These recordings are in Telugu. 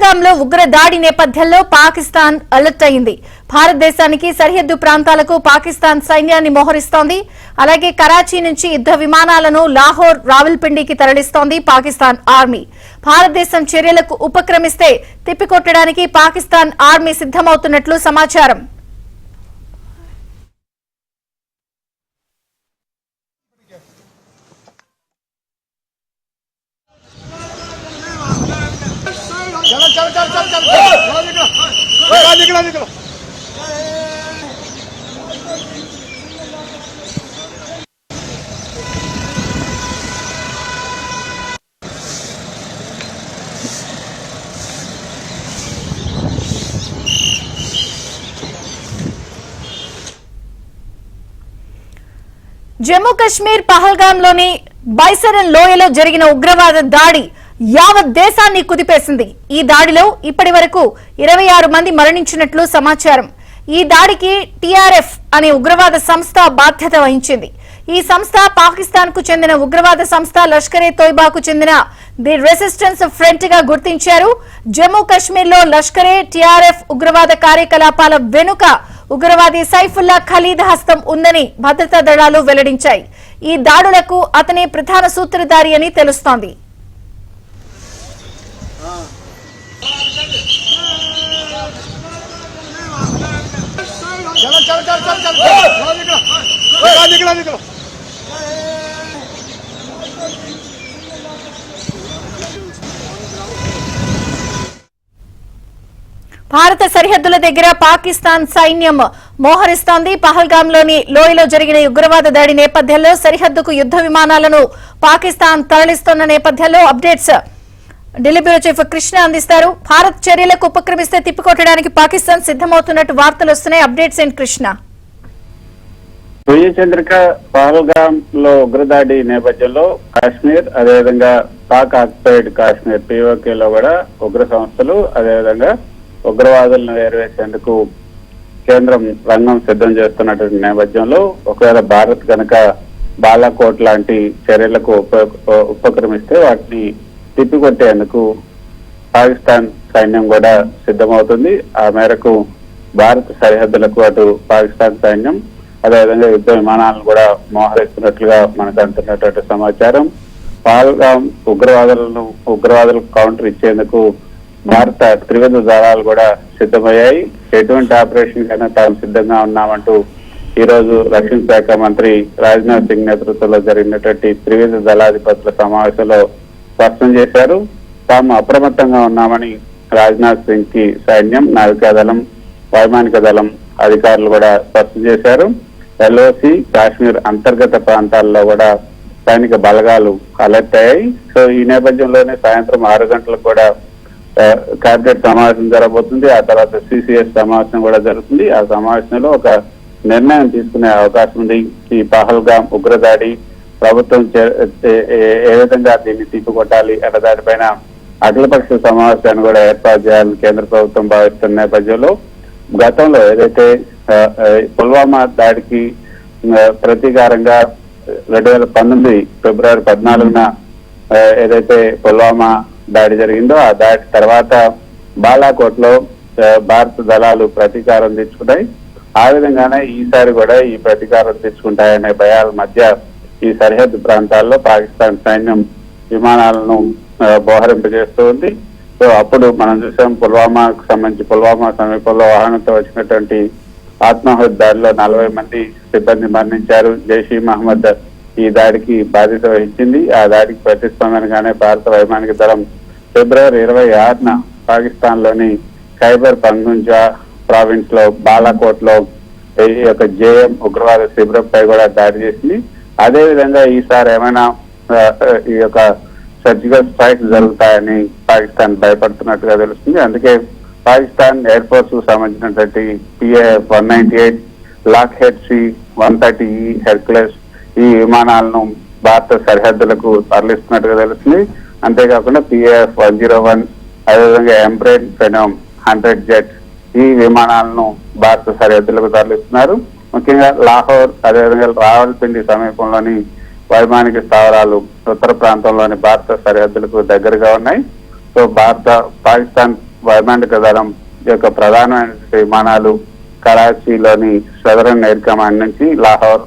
పహల్గాంలో ఉగ్ర దాడి నేపథ్యంలో పాకిస్తాన్ అలర్ట్ అయింది. భారతదేశానికి సరిహద్దు ప్రాంతాలకు పాకిస్తాన్ సైన్యాన్ని మోహరిస్తోంది. అలాగే కరాచీ నుంచి యుద్ధ విమానాలను లాహోర్, రావల్పిండికి తరలిస్తోంది పాకిస్తాన్ ఆర్మీ. భారతదేశం చర్యలకు ఉపక్రమిస్తే తిప్పికొట్టడానికి పాకిస్తాన్ ఆర్మీ సిద్దమవుతున్నట్లు సమాచారం. चलो चलो चलो चलो चलो निकलो निकलो निकलो జమ్మూ కశ్మీర్ పహల్గాంలోని బైసరన్ లోయలో జరిగిన ఉగ్రవాద దాడి యావత్ దేశాన్ని కుదిపేసింది. ఈ దాడిలో ఇప్పటి వరకు 26 మంది మరణించినట్లు సమాచారం. ఈ దాడికి టీఆర్ఎఫ్ అనే ఉగ్రవాద సంస్థ బాధ్యత వహించింది. ఈ సంస్థ పాకిస్తాన్ కు చెందిన ఉగ్రవాద సంస్థ లష్కరే తోయిబాకు చెందిన ది రెసిస్టెన్స్ ఫ్రంట్ గా గుర్తించారు. జమ్మూ కశ్మీర్ లో లష్కరే, టీఆర్ఎఫ్ ఉగ్రవాద కార్యకలాపాల వెనుక ఉగ్రవాది సైఫుల్లా ఖలీద్ హస్తం ఉందని భద్రతా దళాలు వెల్లడించాయి. ఈ దాడులకు అతనే ప్రధాన సూత్రధారి అని తెలుస్తోంది. चलो चलो चलो चलो चलो निकलो निकलो निकलो భారత సరిహద్దుల దగ్గర పాకిస్తాన్ సైన్యం మోహరిస్తోంది. పహల్గాంలోని లోయలో జరిగిన ఉగ్రవాద దాడి నేపథ్యంలో సరిహద్దుకు యుద్ధ విమానాలను పాకిస్తాన్ తరలిస్తున్న నేపథ్యంలో updates Delhi bureau chief Krishna అందిస్తారు. భారత్ చర్యలకు ఉపక్రమిస్తే తిప్పికొట్టడానికి పాకిస్తాన్ సిద్దమవుతున్నట్టు వార్తలు వస్తున్నాయి. అప్డేట్స్ ఏంటి కృష్ణ? చంద్రిక, పహల్గాం లో ఉగ్రదాడి నేపథ్యంలో కాశ్మీర్, అదేవిధంగా పాక్ ఆక్యుపైడ్ కాశ్మీర్ POK లో కూడా ఉగ్ర సంస్థలు, అదేవిధంగా ఉగ్రవాదులను ఏరివేసేందుకు కేంద్రం రంగం సిద్ధం చేస్తున్నటువంటి నేపథ్యంలో ఒకవేళ భారత్ కనుక బాలాకోట్ లాంటి చర్యలకు ఉపక్రమిస్తే వాటిని తిప్పికొట్టేందుకు పాకిస్తాన్ సైన్యం కూడా సిద్ధమవుతుంది. ఆ మేరకు భారత సరిహద్దులకు అటు పాకిస్తాన్ సైన్యం, అదేవిధంగా యుద్ధ విమానాలను కూడా మోహరిస్తున్నట్లుగా మనకు అందుతున్నటువంటి సమాచారం. పహల్గాం ఉగ్రవాదులకు కౌంటర్ ఇచ్చేందుకు భారత త్రివిధ దళాలు కూడా సిద్ధమయ్యాయి. ఎటువంటి ఆపరేషన్ కైనా తాము సిద్ధంగా ఉన్నామంటూ ఈ రోజు రక్షణ శాఖ మంత్రి రాజ్నాథ్ సింగ్ నేతృత్వంలో జరిగినటువంటి త్రివిధ దళాధిపతుల సమావేశంలో స్పష్టం చేశారు. తాము అప్రమత్తంగా ఉన్నామని రాజ్నాథ్ సింగ్ కి సైన్యం, నావికాదళం, వైమానిక దళం అధికారులు కూడా స్పష్టం చేశారు. LOC కాశ్మీర్ అంతర్గత ప్రాంతాల్లో కూడా సైనిక బలగాలు అలర్ట్ అయ్యాయి. సో ఈ నేపథ్యంలోనే సాయంత్రం 6 గంటలకు కూడా కేబినెట్ సమావేశం జరగబోతుంది. ఆ తర్వాత CCS సమావేశం కూడా జరుగుతుంది. ఆ సమావేశంలో ఒక నిర్ణయం తీసుకునే అవకాశం ఉంది. ఈ పహల్గాం ఉగ్రదాడి ప్రభుత్వం ఏ విధంగా దీన్ని తిప్పికొట్టాలి అన్న దానిపైన అఖిలపక్ష సమావేశాన్ని కూడా ఏర్పాటు చేయాలని కేంద్ర ప్రభుత్వం భావిస్తున్న నేపథ్యంలో గతంలో ఏదైతే పుల్వామా దాడికి ప్రతీకారంగా 2019 ఫిబ్రవరి 14న ఏదైతే పుల్వామా దాడి జరిగిందో ఆ దాడి తర్వాత బాలాకోట్ లో భారత దళాలు ప్రతీకారం తెచ్చుకున్నాయి. ఆ విధంగానే ఈసారి కూడా ఈ ప్రతీకారం తెచ్చుకుంటాయనే భయాల మధ్య ఈ సరిహద్దు ప్రాంతాల్లో పాకిస్తాన్ సైన్యం విమానాలను మోహరింపజేస్తూ ఉంది. సో అప్పుడు మనం చూసాం పుల్వామాకు సంబంధించి పుల్వామా సమీపంలో వాహనంతో వచ్చినటువంటి ఆత్మాహుతి దాడిలో 40 మంది సిబ్బంది మరణించారు. జైష్ మహమ్మద్ ఈ దాడికి బాధ్యత వహించింది. ఆ దాడికి ప్రతిస్పందనగానే భారత వైమానిక దళం ఫిబ్రవరి 26న పాకిస్తాన్ లోని ఖైబర్ పఖ్తూన్ఖ్వా ప్రావిన్స్ లో బాలాకోట్ లో ఈ యొక్క JM ఉగ్రవాద శిబిరంపై కూడా దాడి చేసింది. అదే విధంగా ఈసారి ఏమైనా ఈ యొక్క సర్జికల్ స్ట్రైక్స్ జరుగుతాయని పాకిస్తాన్ భయపడుతున్నట్టుగా తెలుస్తుంది. అందుకే పాకిస్తాన్ ఎయిర్ ఫోర్స్ కు సంబంధించినటువంటి PAF-198, లాక్హెడ్ C-130E హెర్క్యులస్ ఈ విమానాలను భారత సరిహద్దులకు తరలిస్తున్నట్టుగా తెలుస్తుంది. అంతేకాకుండా PAF-101, అదేవిధంగా ఎంబ్రెయిన్ ఫెనోమ్ 100 జెట్ ఈ విమానాలను భారత సరిహద్దులకు తరలిస్తున్నారు. ముఖ్యంగా లాహోర్, అదేవిధంగా రావల్పిండి సమీపంలోని వైమానిక స్థావరాలు ఉత్తర ప్రాంతంలోని భారత సరిహద్దులకు దగ్గరగా ఉన్నాయి. సో పాకిస్తాన్ వైమానిక దళం యొక్క ప్రధానమైన విమానాలు కరాచీలోని సదరన్ ఎయిర్ కమాండ్ నుంచి లాహోర్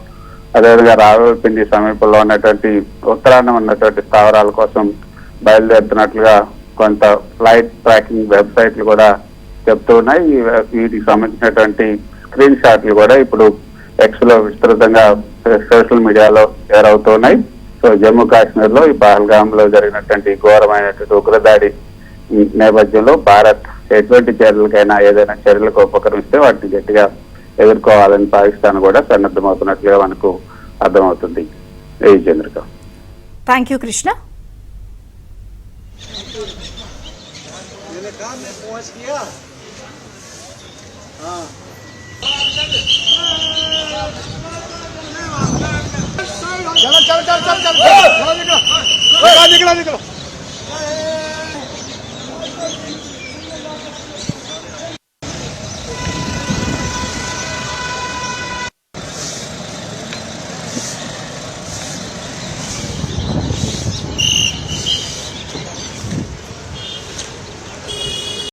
అదేవిధంగా రావల్పిండి సమీపంలో ఉన్నటువంటి ఉత్తరాన ఉన్నటువంటి స్థావరాల కోసం బయలుదేరుతున్నట్లుగా కొంత ఫ్లైట్ ట్రాకింగ్ వెబ్సైట్లు కూడా చెప్తూ ఉన్నాయి. వీటికి సంబంధించినటువంటి స్క్రీన్ షాట్లు కూడా ఇప్పుడు ఎక్స్ లో విస్తృతంగా సోషల్ మీడియాలో షేర్ అవుతున్నాయి. సో జమ్మూ కాశ్మీర్ లో ఈ పహల్గామ్ లో జరిగినటువంటి ఘోరమైనటువంటి ఉగ్రదాడి నేపథ్యంలో భారత్ ఎటువంటి చర్యలకైనా ఏదైనా చర్యలకు ఉపక్రమిస్తే వాటిని గట్టిగా ఎదుర్కోవాలని పాకిస్తాన్ కూడా సన్నద్ధమవుతున్నట్లుగా మనకు అర్థమవుతుంది. చంద్రిక. Thank you Krishna. चलो चलो चलो चलो चलो निकलो निकलो